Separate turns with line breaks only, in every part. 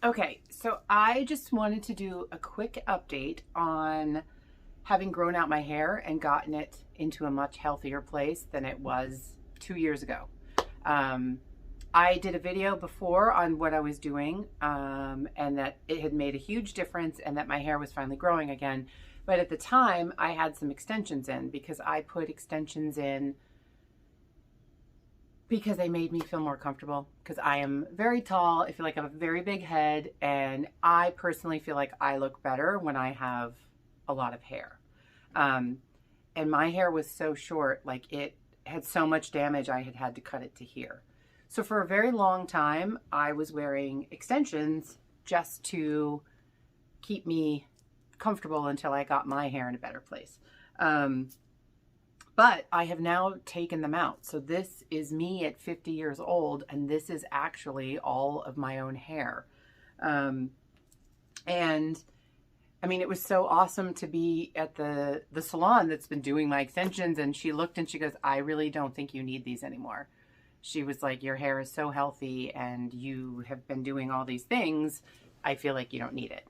Okay, so I just wanted to do a quick update on having grown out my hair and gotten it into a much healthier place than it was 2 years ago. Um, I did a video before on what I was doing, and that it had made a huge difference and that my hair was finally growing again. But at the time, I had some extensions in because I put extensions in because they made me feel more comfortable because I am very tall. I feel like I have a very big head, and I personally feel like I look better when I have a lot of hair. Um, and my hair was so short, like it had so much damage, I had to cut it to here. So for a very long time, I was wearing extensions just to keep me comfortable until I got my hair in a better place. Um, but I have now taken them out. So this is me at 50 years old, and this is actually all of my own hair. Um, and I mean, it was so awesome to be at the salon that's been doing my extensions, and she looked and she goes, "I really don't think you need these anymore." She was like, "Your hair is so healthy and you have been doing all these things. I feel like you don't need it."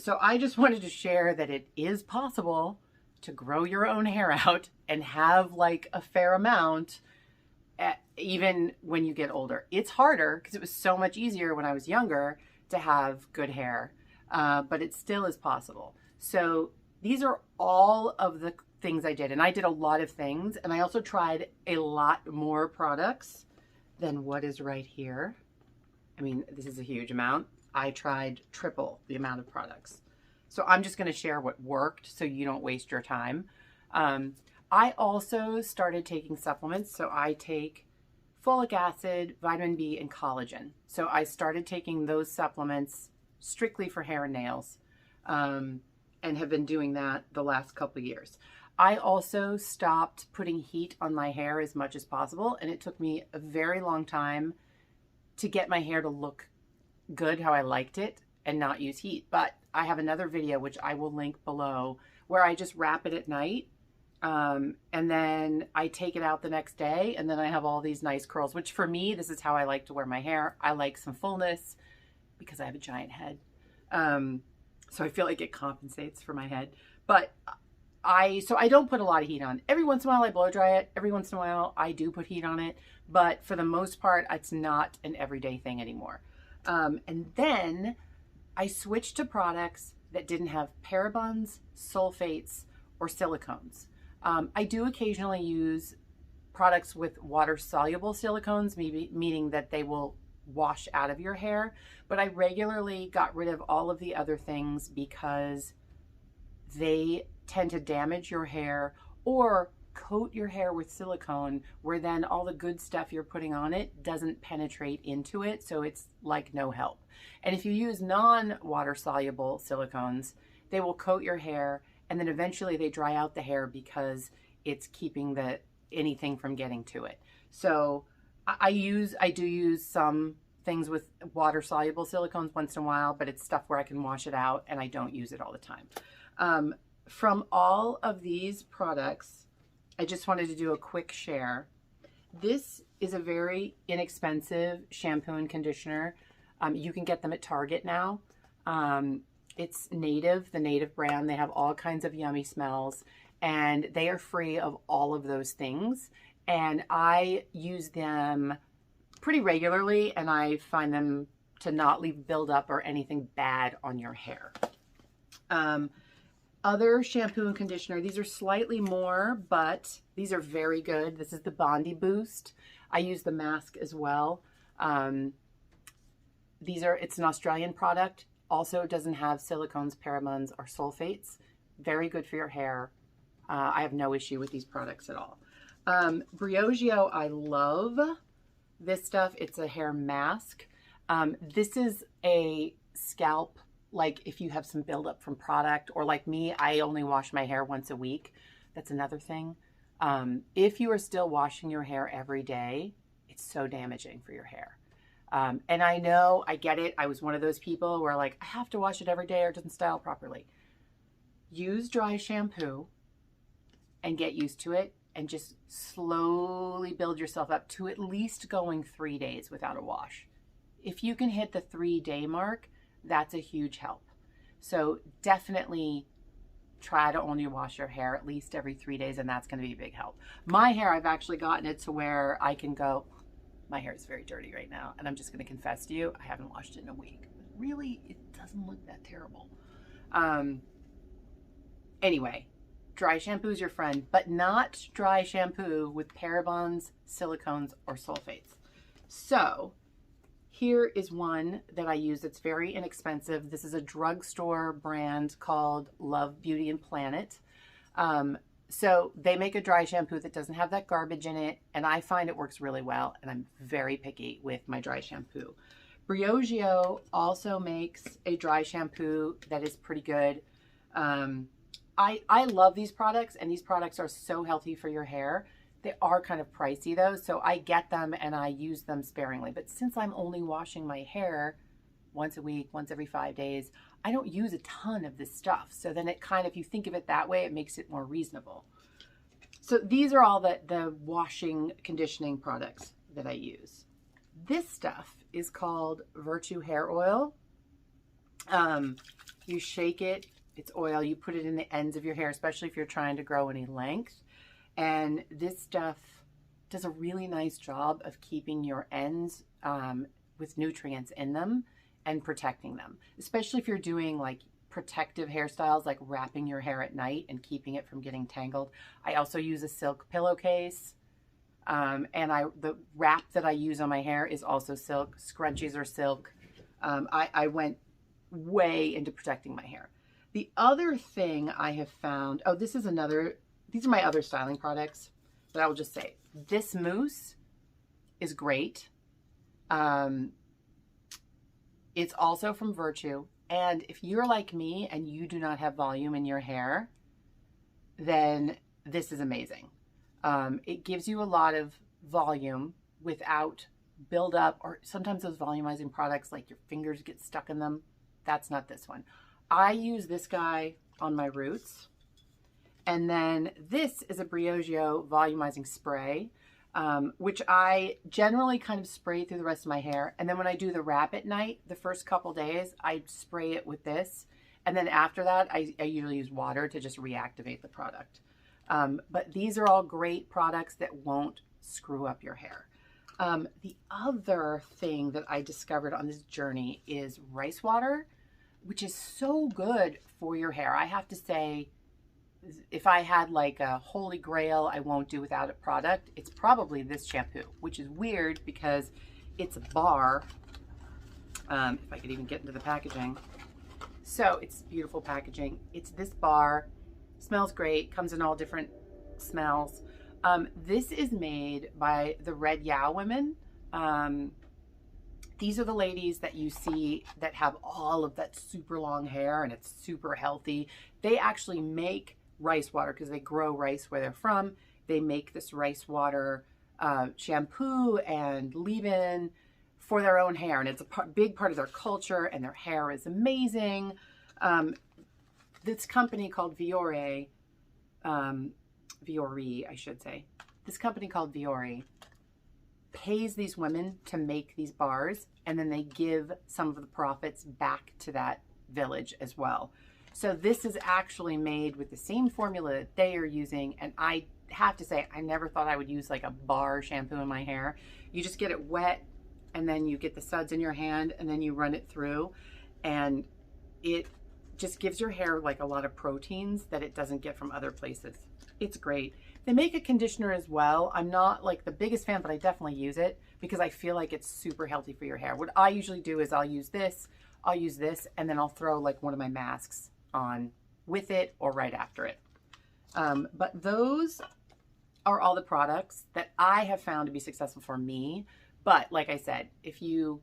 So I just wanted to share that it is possible to grow your own hair out and have like a fair amount even when you get older. It's harder because it was so much easier when I was younger to have good hair, but it still is possible. So these are all of the things I did, and I did a lot of things, and I also tried a lot more products than what is right here. I mean, this is a huge amount. I tried triple the amount of products. So I'm just going to share what worked so you don't waste your time. Um, I also started taking supplements. So I take folic acid, vitamin B, and collagen. So I started taking those supplements strictly for hair and nails, and have been doing that the last couple of years. I also stopped putting heat on my hair as much as possible, and it took me a very long time to get my hair to look good how I liked it and not use heat. But I have another video, which I will link below, where I just wrap it at night. And then I take it out the next day, and then I have all these nice curls, which for me, this is how I like to wear my hair. I like some fullness because I have a giant head. So I feel like it compensates for my head. But so I don't put a lot of heat on. Every once in a while I blow dry it. Every once in a while I do put heat on it. But for the most part, it's not an everyday thing anymore. And then I switched to products that didn't have parabens, sulfates, or silicones. I do occasionally use products with water-soluble silicones, maybe meaning that they will wash out of your hair. But I regularly got rid of all of the other things because they tend to damage your hair or coat your hair with silicone, where then all the good stuff you're putting on it doesn't penetrate into it, so it's like no help. And if you use non-water soluble silicones, they will coat your hair, and then eventually they dry out the hair because it's keeping anything from getting to it. So I do use some things with water soluble silicones once in a while, but it's stuff where I can wash it out, and I don't use it all the time. From all of these products, I just wanted to do a quick share. This is a very inexpensive shampoo and conditioner. You can get them at Target now. It's Native, the Native brand. They have all kinds of yummy smells, and they are free of all of those things. And I use them pretty regularly, and I find them to not leave buildup or anything bad on your hair. Other shampoo and conditioner, these are slightly more, but these are very good. This is the Bondi Boost. I use the mask as well. It's an Australian product. Also, it doesn't have silicones, parabens, or sulfates. Very good for your hair. I have no issue with these products at all. Briogeo, I love this stuff. It's a hair mask. This is a scalp, like if you have some buildup from product, or like me, I only wash my hair once a week. That's another thing. If you are still washing your hair every day, it's so damaging for your hair. And I know, I get it. I was one of those people where like, I have to wash it every day or it doesn't style properly. Use dry shampoo and get used to it, and just slowly build yourself up to at least going 3 days without a wash. if you can hit the 3-day mark, that's a huge help. So definitely try to only wash your hair at least every 3 days, and that's going to be a big help. My hair, I've actually gotten it to where I can go, my hair is very dirty right now, and I'm just going to confess to you, I haven't washed it in a week. Really, it doesn't look that terrible. Anyway, dry shampoo is your friend, but not dry shampoo with parabens, silicones, or sulfates. So here is one that I use that's very inexpensive. This is a drugstore brand called Love Beauty and Planet. So they make a dry shampoo that doesn't have that garbage in it, and I find it works really well, and I'm very picky with my dry shampoo. Briogeo also makes a dry shampoo that is pretty good. I love these products, and these products are so healthy for your hair. They are kind of pricey though, so I get them and I use them sparingly. But since I'm only washing my hair once a week, once every 5 days, I don't use a ton of this stuff. So then it kind of, if you think of it that way, it makes it more reasonable. So these are all the washing, conditioning products that I use. This stuff is called Virtue Hair Oil. You shake it, it's oil, you put it in the ends of your hair, especially if you're trying to grow any length. And this stuff does a really nice job of keeping your ends with nutrients in them and protecting them, especially if you're doing like protective hairstyles, like wrapping your hair at night and keeping it from getting tangled. I also use a silk pillowcase, and the wrap that I use on my hair is also silk. Scrunchies are silk. I went way into protecting my hair. The other thing I have found, these are my other styling products, but I will just say this mousse is great. It's also from Virtue. And if you're like me and you do not have volume in your hair, then this is amazing. It gives you a lot of volume without buildup, or sometimes those volumizing products, like your fingers get stuck in them. That's not this one. I use this guy on my roots. And then this is a Briogeo volumizing spray, which I generally kind of spray through the rest of my hair. And then when I do the wrap at night, the first couple days, I spray it with this. And then after that, I usually use water to just reactivate the product. But these are all great products that won't screw up your hair. The other thing that I discovered on this journey is rice water, which is so good for your hair. I have to say, if I had like a holy grail I won't do without a product, it's probably this shampoo, which is weird because it's a bar. If I could even get into the packaging. So it's beautiful packaging. It's this bar, smells great, comes in all different smells. This is made by the Red Yao women. These are the ladies that you see that have all of that super long hair and it's super healthy. They actually make rice water because they grow rice where they're from. They make this rice water shampoo and leave-in for their own hair, and it's a big part of their culture, and their hair is amazing. This company called Vuori, I should say. This company called Vuori pays these women to make these bars, and then they give some of the profits back to that village as well. So this is actually made with the same formula that they are using, and I have to say, I never thought I would use like a bar shampoo in my hair. You just get it wet, and then you get the suds in your hand, and then you run it through, and it just gives your hair like a lot of proteins that it doesn't get from other places. It's great. They make a conditioner as well. I'm not like the biggest fan, but I definitely use it because I feel like it's super healthy for your hair. What I usually do is I'll use this, and then I'll throw like one of my masks on with it or right after it. But those are all the products that I have found to be successful for me. But like I said, if you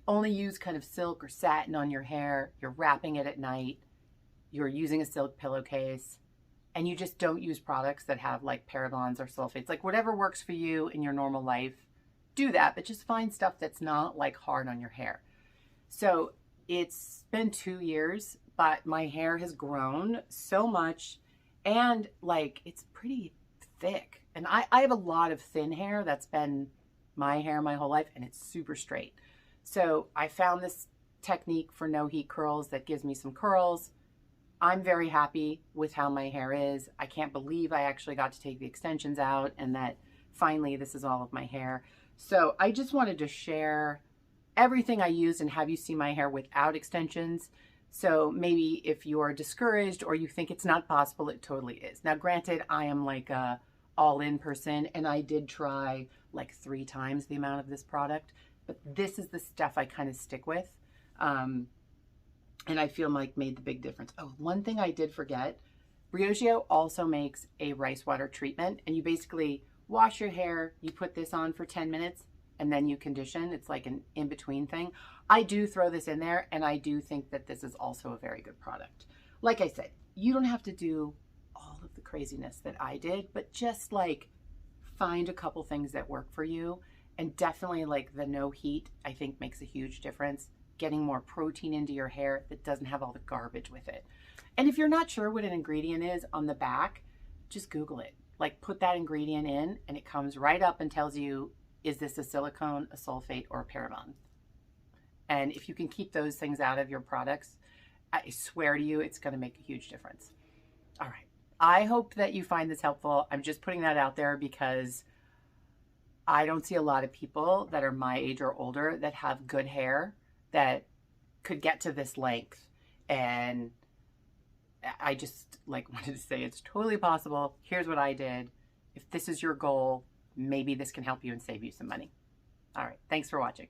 only use kind of silk or satin on your hair, you're wrapping it at night, you're using a silk pillowcase, and you just don't use products that have like parabens or sulfates, like whatever works for you in your normal life, do that, but just find stuff that's not like hard on your hair. So it's been 2 years, but my hair has grown so much, and like it's pretty thick. And I have a lot of thin hair that's been my hair my whole life, and it's super straight. So I found this technique for no heat curls that gives me some curls. I'm very happy with how my hair is. I can't believe I actually got to take the extensions out and that finally this is all of my hair. So I just wanted to share everything I used and have you see my hair without extensions. So maybe if you're discouraged or you think it's not possible, it totally is. Now, granted, I am like a all-in person and I did try like 3 times the amount of this product, but this is the stuff I kind of stick with. And I feel like made the big difference. Oh, one thing I did forget, Briogeo also makes a rice water treatment, and you basically wash your hair, you put this on for 10 minutes, and then you condition. It's like an in-between thing. I do throw this in there, and I do think that this is also a very good product. Like I said, you don't have to do all of the craziness that I did, but just like find a couple things that work for you. And definitely like the no heat, I think makes a huge difference. Getting more protein into your hair that doesn't have all the garbage with it. And if you're not sure what an ingredient is on the back, just Google it. Like put that ingredient in and it comes right up and tells you, is this a silicone, a sulfate, or a paraben? And if you can keep those things out of your products, I swear to you, it's going to make a huge difference. All right. I hope that you find this helpful. I'm just putting that out there because I don't see a lot of people that are my age or older that have good hair that could get to this length. And I just like wanted to say it's totally possible. Here's what I did. If this is your goal, maybe this can help you and save you some money. All right. Thanks for watching.